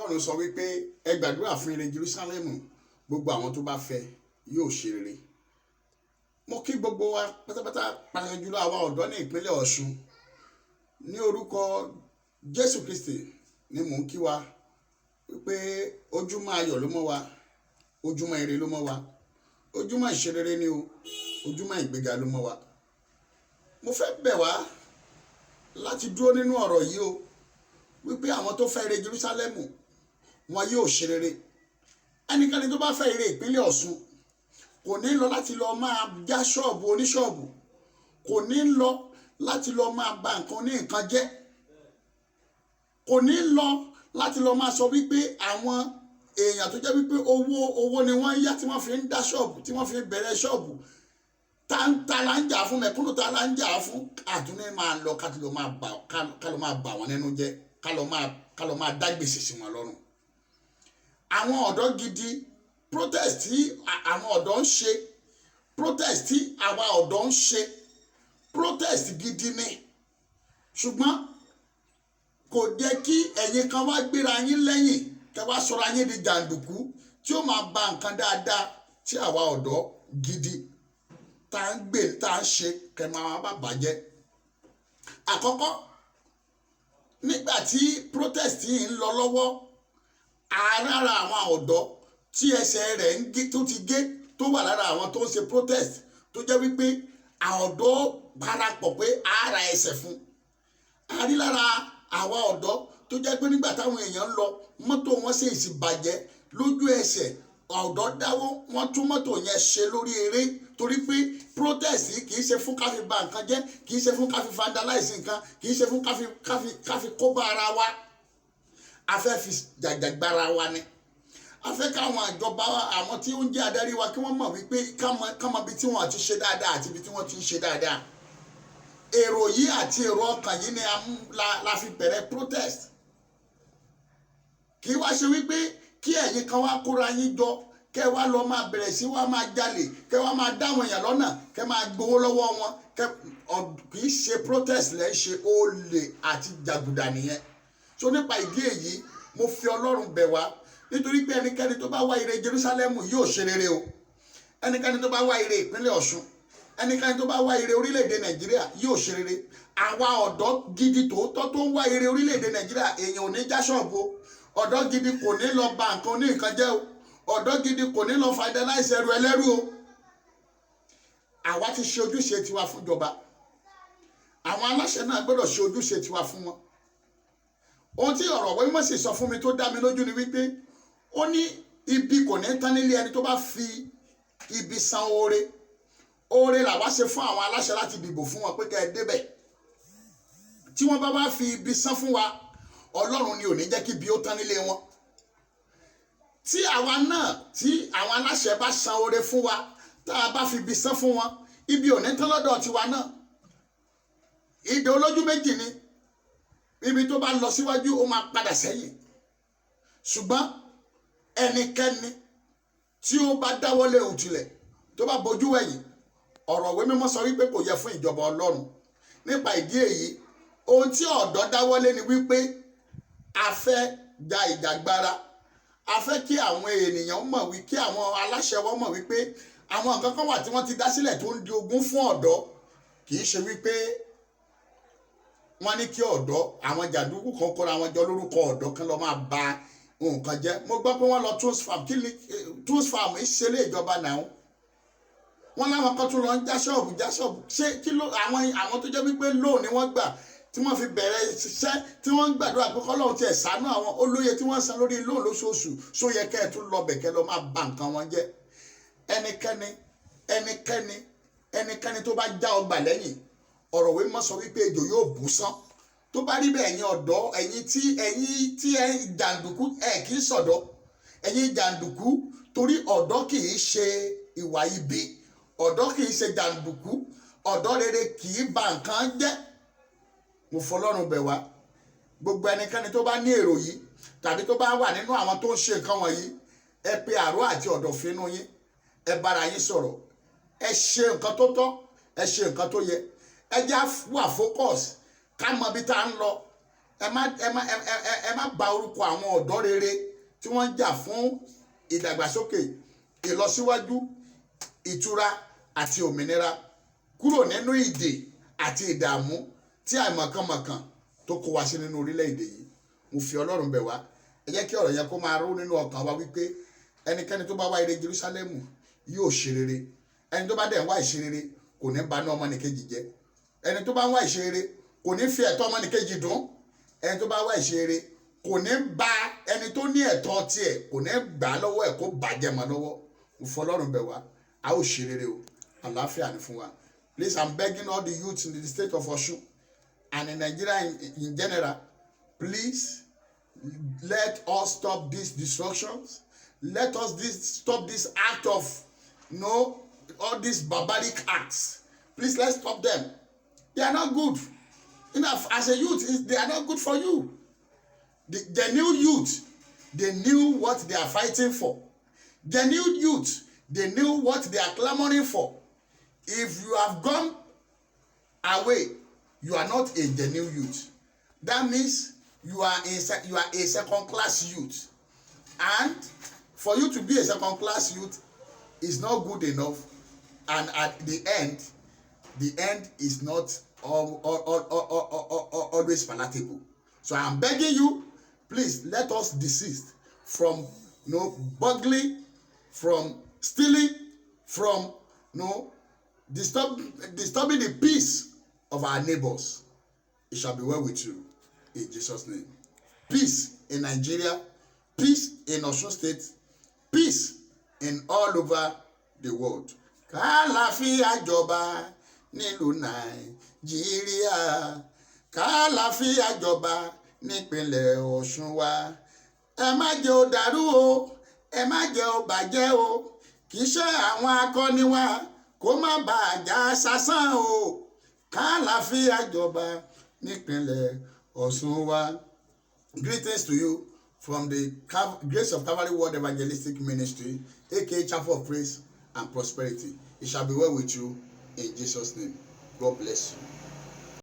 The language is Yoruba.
Ọlọ́run sọ wípé ẹ gbàdúrà fún ire Jerusalem, gbogbo àwọn tó bá fẹ́ yóò ṣe rere. Mo kí gbogbo wa pátápátá, pàtàkì jùlọ àwa ọ̀dọ́ ní ìpínlẹ̀ Ọ̀ṣun. Ní orúkọ Jésù Kristi ni mò ń kí wa wípé ojúmọ́ ayọ̀ ló mọ́ wa, ojúmọ́ ire ló mọ́ wa, ojúmọ́ ìṣerere ni o, ojúmọ́ ìgbéga ló mọ́ wa. Mo fẹ́ bẹ̀ wá láti dúró nínú ọ̀rọ̀ yìí o, wípé àwọn tó fẹ́ ire Jerusalem wọn yóò ṣe rere. Ẹnikẹ́ni tó bá fẹ́ ire ìpínlẹ̀ Ọ̀ṣun kò ní lọ láti lọ máa já ṣọ́ọ̀bù oníṣọ́ọ̀bù, kò ní lọ láti lọ máa ba nǹkan ní nǹkan jẹ́, kò ní lọ láti lọ máa sọ wípé àwọn èèyàn tó jẹ́ wípé owó ni wọ́n yá tí wọ́n fi ń dá ṣọ́ọ̀bù, tí wọ́n fi ń bẹ̀rẹ̀ ṣọ́ọ̀bù, ta la ń jà fún mẹ̀kúnnù, ta la ń jà fún. Àtúní máa lọ ká lọ máa bà wọ́n nínú jẹ́, ká lọ máa dá gbèsè sí wọn lọ́rùn. Àwọn ọ̀dọ́ gidi, protest tí àwọn ọ̀dọ́ ń ṣe, protest tí àwa ọ̀dọ́ ń ṣe, protest gidi ni. Ṣùgbọ́n kò jẹ́ kí ẹ̀yin kan wá gbéra yín lẹ́yìn, kẹ́ wá sọra yín di jàǹdùkú tí ó máa ba nǹkan dáadáa tí àwa ọ̀dọ́ gidi tá ń ṣe, kẹ́ máa bá bàjẹ́. Àkọ́kọ́, nígbà tí protest yìí ń lọ lọ́wọ́, lára àwọn ọ̀dọ́ tí ẹsẹ̀ rẹ̀ ń gé, tó ti gé, tó wà lára àwọn tó ń ṣe protest, tó jẹ́ wípé àwọn ọ̀dọ́ parapọ̀ pé ara ẹsẹ̀ fún. A rí lára àwa ọ̀dọ́ tó jẹ́ pé nígbà táwọn èèyàn ń lọ, mọ́tò wọn sì bàjẹ́ lójú ẹsẹ̀, ọ̀dọ́ dáwọ́ wọ́n tún mọ́tò yẹn ṣe lórí eré, torí pé protest kì í ṣe fún káfí ba nǹkan jẹ́, kì í ṣe fún káfí vandalize nǹkan, kì í ṣe fún káfí kó bá ara wa. A fẹ́ fi jàjàgbara wa ni. A fẹ́ káwọn àjọba, àwọn tí ó ń jẹ́ adarí wa, kí wọ́n mọ̀ wípé ká mọ ibi tí wọ́n ti ṣe dáadáa àti ibi tí wọ́n ti ń ṣe dáadáa. Èrò yìí àti èrò ọkàn yìí ni la fi bẹ̀rẹ̀ protest. Kì í wá ṣe wípé kí ẹ̀yin kan wá kóra yín jọ, kẹ́ wá lọ máa bẹ̀rẹ̀ sí wá máa jalè, kẹ́ wá máa dáwọn èèyàn lọ́nà, kẹ́ máa gbowó lọ́wọ́ wọn. Kì í ṣe protest lẹ́ ń ṣe, olè àti jàgùdà nìyẹn. So nípa ìdí èyí, mo fi Ọlọ́run bẹ̀ wá, nítorí pé ẹnikẹ́ni tó bá wá ire Jerusalem yóò ṣe rere o. Ẹnikẹ́ni tó bá wá ire ìpínlẹ̀ Ọ̀ṣun, ẹnikẹ́ni tó bá wá ire orílẹ̀-èdè Nàìjíríà yóò ṣe rere. Àwa ọ̀dọ́ gidi tòótọ́ tó ń wá ire orílẹ̀-èdè Nàìjíríà, èèyàn ò ní já ṣọ́ọ̀bù o. Ọ̀dọ́ gidi kò ní lọ ba nǹkan ní nǹkan jẹ́ o. Ọ̀dọ́ gidi kò ní lọ vandalize ẹrù ẹlẹ́rú o. Àwa ti ṣe ojúṣe tiwa fún ìjọba. Àwọn aláṣẹ náà gbọ́dọ̀ ṣe ojúṣe tiwa fún wọn. Ohun tí ọ̀rọ̀ wọ́n mọ̀ sí sọ fún mi tó dá mi lójú ni wípé ó ní ibi kò ní tán nílé ẹni tó bá fi ibi san oore. Oore làwa ṣe fún àwọn aláṣẹ láti dìbò fún wọn pé kẹ́ ẹ débẹ̀. Tí wọ́n bá fi ibi san fún wa, Ọlọ́run ni ò ní jẹ́ kí ibi ó tán nílé wọn. Tí àwa náà, tí àwọn aláṣẹ bá san oore fún wa, tá a bá fi ibi san fún wọn, ibi ò ní tán lọ́dọ̀ tiwa náà. Ìdè olójú méjì ni. Ibi tó bá lọ síwájú ó máa padà sẹ́yìn. Ṣùgbọ́n ẹnikẹ́ni tí ó bá dáwọ́lé òtúlẹ̀, tó bá bojú wẹ̀yìn, ọ̀rọ̀ ìwé mímọ́ sọ wípé kò yẹ fún ìjọba Ọlọ́run. Nípa ìdí èyí, ohun tí ọ̀dọ́ dáwọ́lé ni wípé a fẹ́ ja ìjàgbara. A fẹ́ kí àwọn ènìyàn mọ̀ wí, kí àwọn aláṣẹ wọn mọ̀ wípé àwọn nǹkan kan wà tí wọ́n ti dá sílẹ̀ tó ń di ogún fún ọ̀dọ́. Kì í ṣe wípé wọ́n ní kí ọ̀dọ́, àwọn jàǹdùkú kan kóra wọn jọ lórúkọ ọ̀dọ́ kan lọ máa ba nǹkan jẹ́. Mo gbọ́ pé wọ́n lọ Tools Farm, Tools Farm ìṣẹ̀lẹ̀ ìjọba náà. Wọ́n láwọn kan tún lọ ń já ṣọ́ọ̀bù. Ṣé kí ló àwọn tó jẹ́ wípé lóò ni wọ́n gbà tí wọ́n fi bẹ̀rẹ̀ ṣiṣẹ́, tí wọ́n ń gbàdúrà pé kọ́lọ́run ti ẹ̀ ṣàánú àwọn olóye tí wọ́n san lórí lóò lóṣooṣù. Só yẹ kẹ́ ẹ tún lọ bẹ̀kẹ́ lọ máa ba nǹkan wọn jẹ́. Ẹnikẹ́ni tó bá já ọgbà lẹ́yìn, ọ̀rọ̀ ìwé mímọ́ sọ wípé ejò yóò bú sán. Tó bá rí bẹ́ẹ̀, ẹ̀yin ọ̀dọ́, ẹ̀yin tí ẹ jàǹdùkú, kì í sọ̀dọ́. Ẹ̀yin jàǹdùkú, torí ọ̀dọ́ kì í ṣe ìwà ibi, ọ̀dọ́ kì í ṣe jàǹdùkú, ọ̀dọ́ rere kì í ba nǹkan jẹ́. Mo fọlọ́run bẹ̀ wá, gbogbo ẹnikẹ́ni tó bá ní èrò yìí tàbí tó bá wà nínú àwọn tó ń ṣe nǹkan wọ̀nyí, ẹ pe àrò àti ọ̀dọ̀fínú yín, ẹ bára yín sọ̀rọ̀, ẹ ṣe nǹkan tó tọ́, ẹ ṣe nǹkan tó yẹ. Ẹ já wà focus, ká mọ ibi tá ń lọ. ẹ má bà orúkọ àwọn ọ̀dọ́ rere tí wọ́n ń jà fún ìdàgbàsókè, ìlọsíwájú, ìtura àti òmìnira kúrò nínú ìdè àti ìdààmú tí àìmọ̀kànmọ̀kàn tó kó wa sí nínú orílẹ̀-èdè yìí. Mo fi Ọlọ́run bẹ̀ wá, ẹ jẹ́ kí ọ̀rọ̀ yẹn kó máa ró nínú ọkàn wa wípé ẹnikẹ́ni tó bá wá ire Jerúsálẹ́mù yóò ṣe rere. Ẹni tó bá dẹ̀ ń wá ìṣerere kò ní bà ọmọnìkejì jẹ́. Ẹni tó bá ń wá ìṣerere kò ní fi ẹ̀tọ́ ọmọnìkejì dùn. Ẹni tó bá wá ìṣerere kò ní bà ẹni tó ní ẹ̀tọ́ tiẹ̀, kò ní gbà lọ́wọ́ ẹ̀ kó bàjẹ́ mọ́ lọ́wọ́. Mo fi Ọlọ́run bẹ̀ wá, a ó ṣe rere o, àlàáfíà ni fún wa. Please, I'm begging all the youths in the state of Osun and in Nigeria in general, please let us stop these destructions. Let us stop this act of, all these barbaric acts. Please, let's stop them. They are not good. As a youth, they are not good for you. The new youth, they knew what they are fighting for. The new youth, they knew what they are clamoring for. If you have gone away, you are not a genuine youth. That means you are a second-class youth. And for you to be a second-class youth is not good enough. And at the end is not always palatable. So I am begging you, please let us desist from burglary, from stealing, from disturbing the peace of our neighbors. It shall be well with you in Jesus' name. Peace in Nigeria, peace in Osun State, peace in all over the world. Kàlàáfíà jọba nílùú Nàìjíríà, kàlàáfíà jọba nípínlẹ̀ Ọ̀ṣun wa. Ẹ má jẹ́ ó dàrú o, ẹ má jẹ́ ó bàjẹ́ o, kì í ṣe àwọn akọni wa kó má bàa já sásán o. Kàlàáfíà jọba nípínlẹ̀ Ọ̀ṣun wa. Greetings to you from the Grace of Calvary World Evangelistic Ministry, aka Chapel of Praise and Prosperity. It shall be well with you in Jesus' name. God bless you.